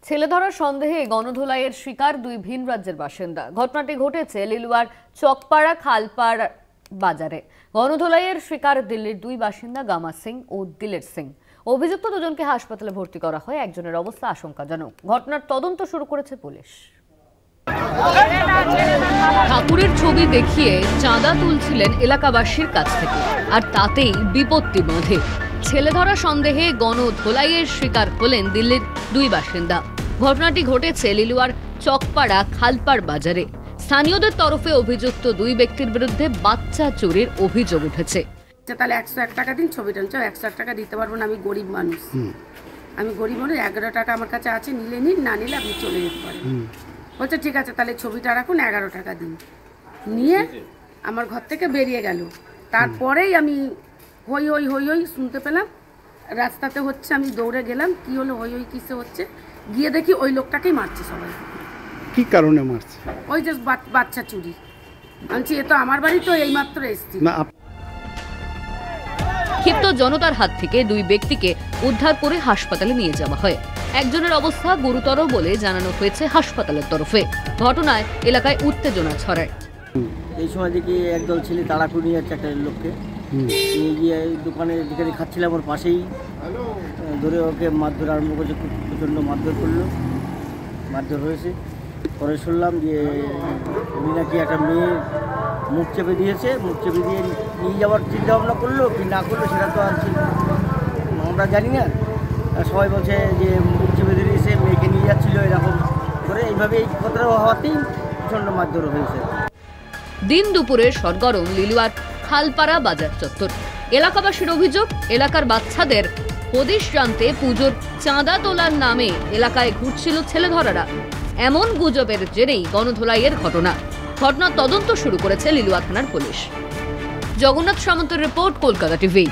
ছেলে ধরার সন্দেহে গণধোলাইয়ের শিকার দুই ভিন রাজ্যের বাসিন্দা। ঘটনাটি ঘটেছে লিলুয়ার চকপাড়া খালপাড় বাজারে। গণধোলাইয়ের শিকার দিল্লির দুই বাসিন্দা গামা সিং ও দিলের সিং। অভিযুক্ত দুজনকে হাসপাতালে ভর্তি করা হয়। একজনের অবস্থা আশঙ্কাজনক। ঘটনার তদন্ত শুরু করেছে পুলিশ। ঠাকুরের ছবি দেখিয়ে চাঁদা তুলছিলেন এলাকাবাসীর কাছ থেকে, আর তাতেই বিপত্তি বাঁধে। ছেলে ধরা সন্দেহে গণধোলাইয়ের শিকার হলেন দিল্লির দুই বাসিন্দা। ঘটনাটি ঘটেছে লিলুয়ার চকপাড়া খালপাড় বাজারে। স্থানীয়দের তরফে অভিযুক্ত দুই ব্যক্তির বিরুদ্ধে বাচ্চা চুরির অভিযোগ উঠেছে। তাহলে 101 টাকা দিন, ছবিটা 101 টাকা দিতে পারবো না, আমি গরিব মানুষ। আমি গরিব মানুষ, 11 টাকা আমার কাছে আছে, নিলে নিন, না নিলে আপনি চলে যেতে পারেন। বলছে ঠিক আছে, তাহলে ছবিটা রাখুন, 11 টাকা দিন। নিয়ে আমার ঘর থেকে বেরিয়ে গেল। তারপরেই আমি হই হই হই হই শুনতে পেলাম, রাস্তাতে হচ্ছে। আমি দৌড়ে গেলাম, কি হলো, হই হই কিসে হচ্ছে। গিয়ে দেখি ওই লোকটাকেই মারছে সবাই। কি কারণে মারছে? ওই যে বাচ্চা চুরি। বলছি এ তো আমার বাড়ি, তো এইমাত্র এসছি। ক্ষিপ্ত জনতার হাত থেকে দুই ব্যক্তিকে উদ্ধার করে হাসপাতালে নিয়ে যাওয়া হয়। একজনের অবস্থা গুরুতর বলে জানানো হয়েছে হাসপাতালের তরফে। ঘটনায় এলাকায় উত্তেজনা ছড়ায়। এই সময় দেখি একদল ছেলে তাড়া করে নিয়ে যাচ্ছে একটা লোককে। নিয়ে গিয়ে দোকানে যেখানে খাচ্ছিলাম ওর পাশেই ধরে ওকে মারধর আরম্ভ করছে। প্রচণ্ড মারধর করলো, মারধর হয়েছে। পরে শুনলাম যে উনি নাকি একটা মেয়ে মুখ চেপে দিয়েছে। মুখ চেপে দিয়ে নিয়ে যাওয়ার চিন্তা ভাবনা করলো কি না করলো সেটা তো আর আমরা জানি না। সবাই বলছে যে মুখ চেপে দিয়েছে, মেয়েকে নিয়ে যাচ্ছিলো, এরকম করে এইভাবে এই কথাটা হওয়াতেই প্রচণ্ড মারধর হয়েছে। দিন দুপুরে সরগরম লিলুয়ার খালপাড়া বাজার চত্বর। এলাকাবাসীর অভিযোগ, এলাকার বাচ্চাদের হদিশ জানতে পুজোর চাঁদা তোলার নামে এলাকায় ঘুরছিল ছেলে ধরারা। এমন গুজবের জেরেই গণধোলাইয়ের ঘটনার তদন্ত শুরু করেছে লিলুয়া থানার পুলিশ। জগন্নাথ সামন্তের রিপোর্ট, কলকাতা টিভি।